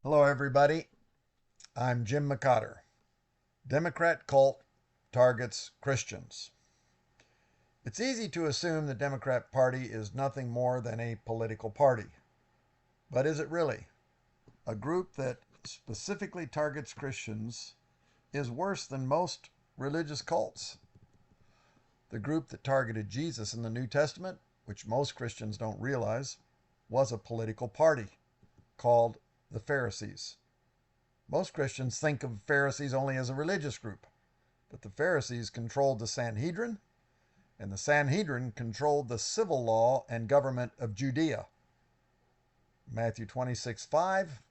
Hello, everybody. I'm Jim McCotter. Democrat cult targets Christians. It's easy to assume the Democrat Party is nothing more than a political party. But is it really? A group that specifically targets Christians is worse than most religious cults. The group that targeted Jesus in the New Testament, which most Christians don't realize, was a political party called the Pharisees. Most Christians think of Pharisees only as a religious group, but the Pharisees controlled the Sanhedrin, and the Sanhedrin controlled the civil law and government of Judea. Matthew 26:5,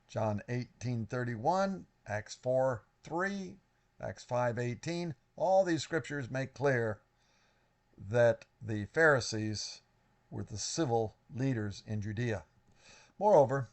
John 18:31, Acts 4:3, Acts 5:18, all these scriptures make clear that the Pharisees were the civil leaders in Judea. Moreover,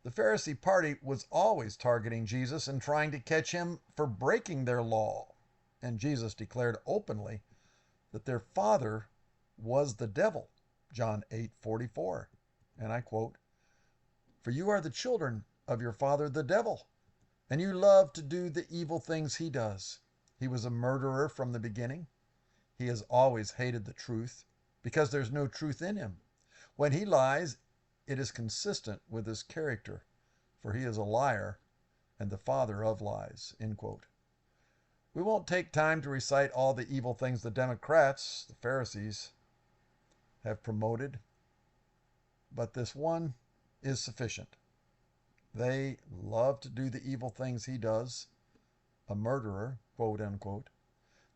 the Pharisee party was always targeting Jesus and trying to catch him for breaking their law. And Jesus declared openly that their father was the devil. John 8:44. And I quote, "For you are the children of your father the devil, and you love to do the evil things he does. He was a murderer from the beginning. He has always hated the truth because there's no truth in him. When he lies, it is consistent with his character, for he is a liar and the father of lies." End quote. We won't take time to recite all the evil things the Democrats, the Pharisees, have promoted, but this one is sufficient. They love to do the evil things he does, a murderer, quote unquote,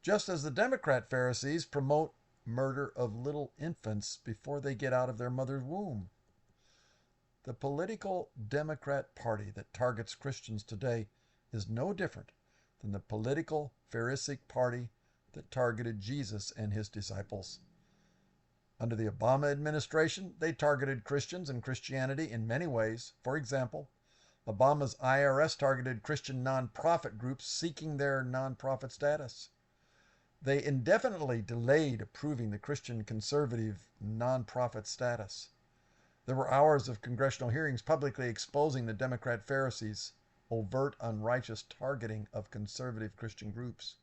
just as the Democrat Pharisees promote murder of little infants before they get out of their mother's womb. The political Democrat Party that targets Christians today is no different than the political Pharisaic Party that targeted Jesus and his disciples. Under the Obama administration, they targeted Christians and Christianity in many ways. For example, Obama's IRS targeted Christian nonprofit groups seeking their nonprofit status. They indefinitely delayed approving the Christian conservative nonprofit status. There were hours of congressional hearings publicly exposing the Democrat Pharisees' overt unrighteous targeting of conservative Christian groups.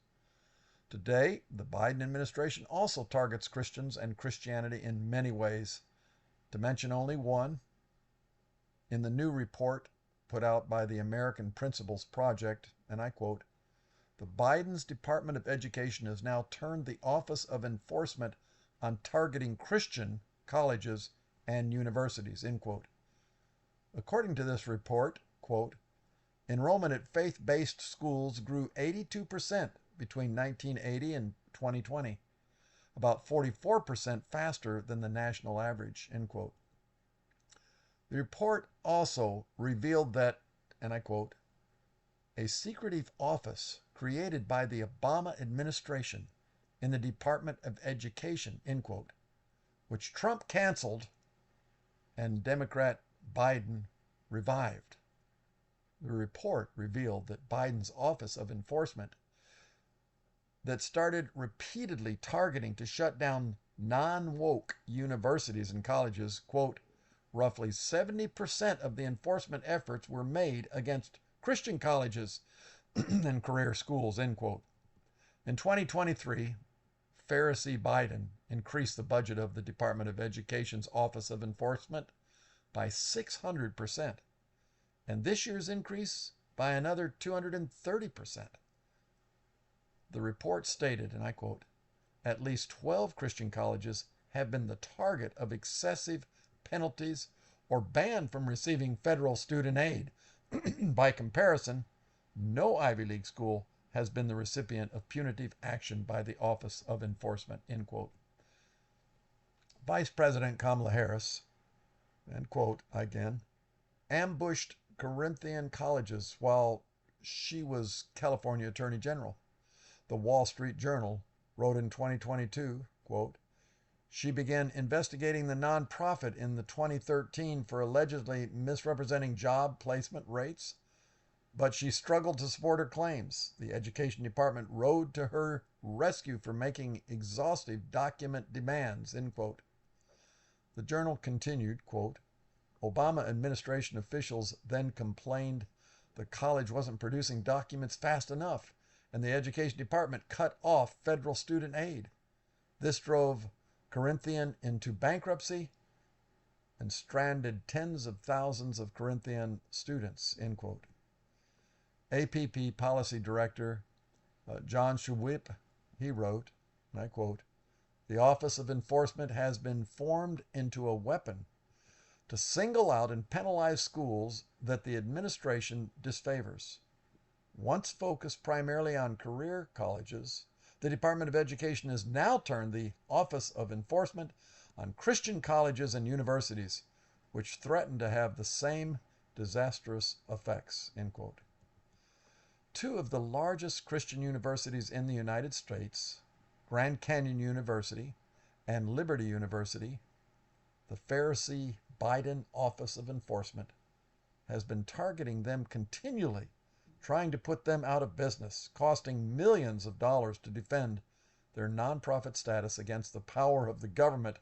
Today, the Biden administration also targets Christians and Christianity in many ways. To mention only one, in the new report put out by the American Principles Project, and I quote, "The Biden's Department of Education has now turned the Office of Enforcement on targeting Christian colleges and universities." End quote. According to this report, quote, "Enrollment at faith-based schools grew 82% between 1980 and 2020, about 44% faster than the national average." End quote. The report also revealed that, and I quote, "a secretive office created by the Obama administration in the Department of Education," end quote, which Trump canceled and Democrat Biden revived. The report revealed that Biden's Office of Enforcement that started repeatedly targeting to shut down non-woke universities and colleges, quote, "roughly 70% of the enforcement efforts were made against Christian colleges and career schools," end quote. In 2023, Pharisee Biden increased the budget of the Department of Education's Office of Enforcement by 600%, and this year's increase by another 230%. The report stated, and I quote, "at least 12 Christian colleges have been the target of excessive penalties or banned from receiving federal student aid. By comparison, no Ivy League school has been the recipient of punitive action by the Office of Enforcement," end quote. Vice President Kamala Harris, end quote again, ambushed Corinthian colleges while she was California Attorney General. The Wall Street Journal wrote in 2022, quote, "she began investigating the nonprofit in the 2013 for allegedly misrepresenting job placement rates, but she struggled to support her claims. The Education Department rode to her rescue for making exhaustive document demands," end quote. The journal continued, quote, Obama administration officials then complained the college wasn't producing documents fast enough, and the education department cut off federal student aid. This drove Corinthian into bankruptcy and stranded tens of thousands of Corinthian students, end quote. APP Policy Director John Shewip, he wrote, and I quote, "The Office of Enforcement has been formed into a weapon to single out and penalize schools that the administration disfavors. Once focused primarily on career colleges, the Department of Education has now turned the Office of Enforcement on Christian colleges and universities, which threaten to have the same disastrous effects," end quote. Two of the largest Christian universities in the United States, Grand Canyon University and Liberty University, the Pharisee Biden Office of Enforcement has been targeting them continually, trying to put them out of business, costing millions of dollars to defend their nonprofit status against the power of the government,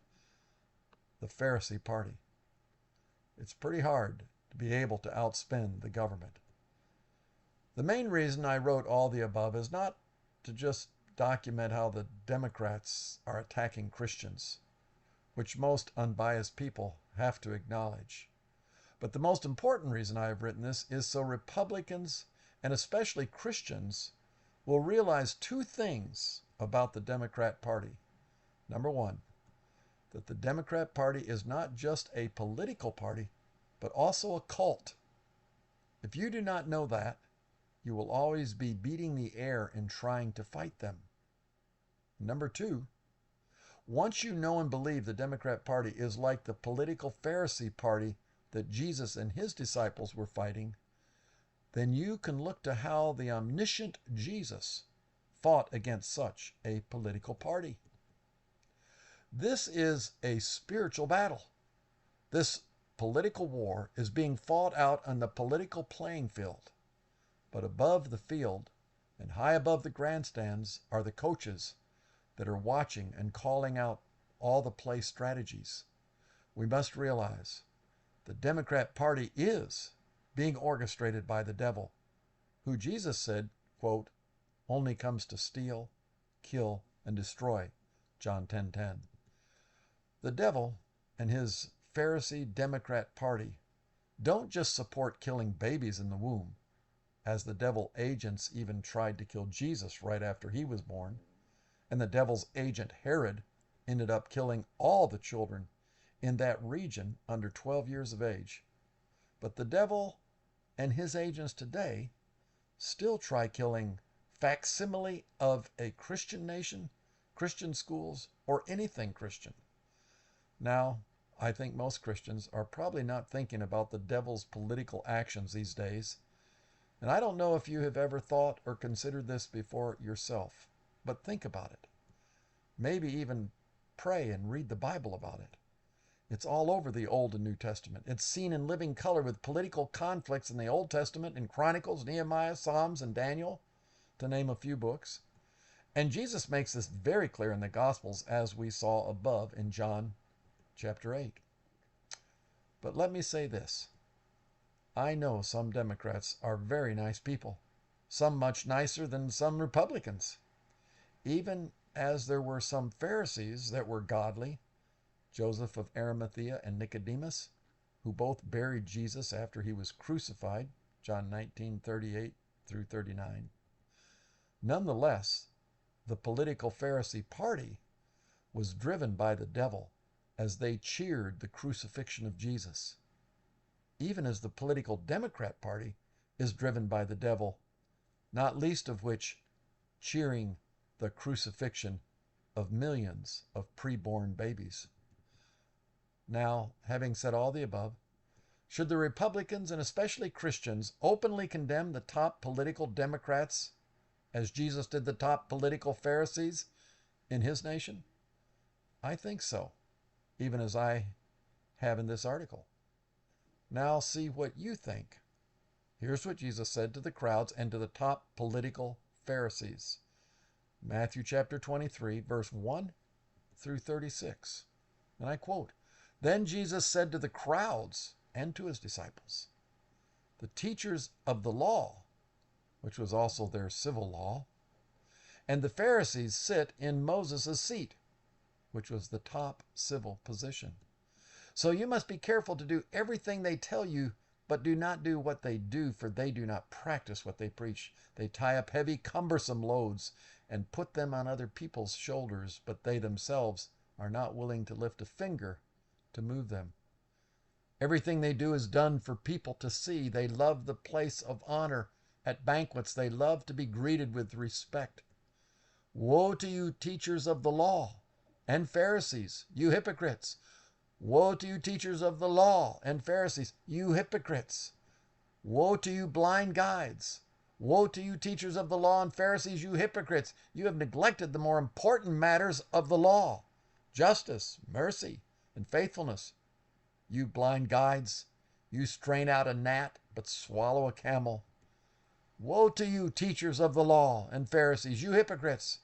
the Pharisee Party. It's pretty hard to be able to outspend the government. The main reason I wrote all the above is not to just document how the Democrats are attacking Christians, which most unbiased people have to acknowledge. But the most important reason I have written this is so Republicans, and especially Christians, will realize two things about the Democrat Party. Number one, that the Democrat Party is not just a political party, but also a cult. If you do not know that, you will always be beating the air in trying to fight them. Number two, once you know and believe the Democrat Party is like the political Pharisee party that Jesus and his disciples were fighting, then you can look to how the omniscient Jesus fought against such a political party. This is a spiritual battle. This political war is being fought out on the political playing field. But above the field and high above the grandstands are the coaches that are watching and calling out all the play strategies. We must realize the Democrat Party is being orchestrated by the devil, who Jesus said, quote, only comes to steal, kill, and destroy, John 10:10. The devil and his Pharisee Democrat Party don't just support killing babies in the womb, as the devil agents even tried to kill Jesus right after he was born, and the devil's agent Herod ended up killing all the children in that region under 12 years of age. But the devil and his agents today still try killing facsimile of a Christian nation, Christian schools, or anything Christian. Now, I think most Christians are probably not thinking about the devil's political actions these days. And I don't know if you have ever thought or considered this before yourself, but think about it. Maybe even pray and read the Bible about it. It's all over the Old and New Testament. It's seen in living color with political conflicts in the Old Testament, in Chronicles, Nehemiah, Psalms, and Daniel, to name a few books. And Jesus makes this very clear in the Gospels, as we saw above in John chapter 8. But let me say this. I know some Democrats are very nice people, some much nicer than some Republicans. Even as there were some Pharisees that were godly, Joseph of Arimathea and Nicodemus, who both buried Jesus after he was crucified, John 19:38 through 39. Nonetheless, the political Pharisee party was driven by the devil as they cheered the crucifixion of Jesus, even as the political Democrat Party is driven by the devil, not least of which cheering the crucifixion of millions of preborn babies. Now, having said all the above, should the Republicans and especially Christians openly condemn the top political Democrats as Jesus did the top political Pharisees in his nation? I think so, even as I have in this article. Now see what you think. Here's what Jesus said to the crowds and to the top political Pharisees. Matthew chapter 23, verse 1 through 36. And I quote, Then Jesus said to the crowds and to his disciples. The teachers of the law, which was also their civil law, and the Pharisees sit in Moses' seat, which was the top civil position. So you must be careful to do everything they tell you, but do not do what they do, for they do not practice what they preach. They tie up heavy, cumbersome loads and put them on other people's shoulders, but they themselves are not willing to lift a finger to move them. Everything they do is done for people to see. They love the place of honor at banquets. They love to be greeted with respect. Woe to you, teachers of the law and Pharisees, you hypocrites! Woe to you, teachers of the law and Pharisees, you hypocrites! Woe to you, blind guides! Woe to you, teachers of the law and Pharisees, you hypocrites! You have neglected the more important matters of the law, justice, mercy, and faithfulness. You blind guides, you strain out a gnat but swallow a camel. Woe to you, teachers of the law and Pharisees, you hypocrites!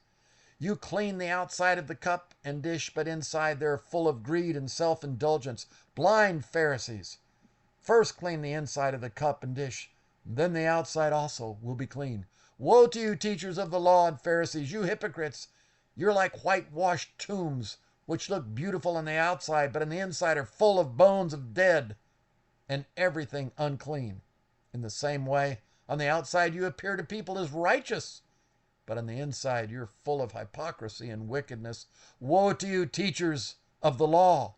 You clean the outside of the cup and dish, but inside they're full of greed and self-indulgence. Blind Pharisees! First clean the inside of the cup and dish, then the outside also will be clean. Woe to you, teachers of the law and Pharisees, you hypocrites! You're like whitewashed tombs, which look beautiful on the outside, but on the inside are full of bones of dead and everything unclean. In the same way, on the outside you appear to people as righteous, but on the inside you're full of hypocrisy and wickedness. Woe to you, teachers of the law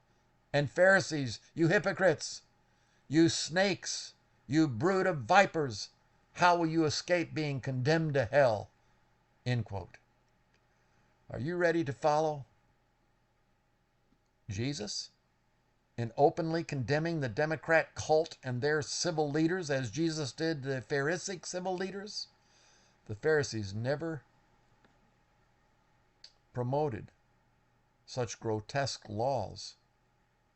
and Pharisees, you hypocrites! You snakes, you brood of vipers, how will you escape being condemned to hell? End quote. Are you ready to follow Jesus in openly condemning the Democrat cult and their civil leaders as Jesus did the Pharisaic civil leaders? The Pharisees never promoted such grotesque laws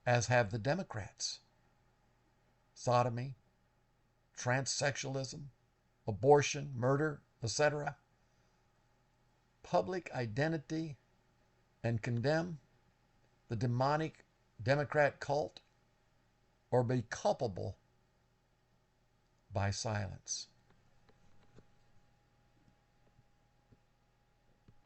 as have the Democrats. Sodomy, transsexualism, abortion, murder, etc. Public identity and condemn the demonic Democrat cult, or be culpable by silence.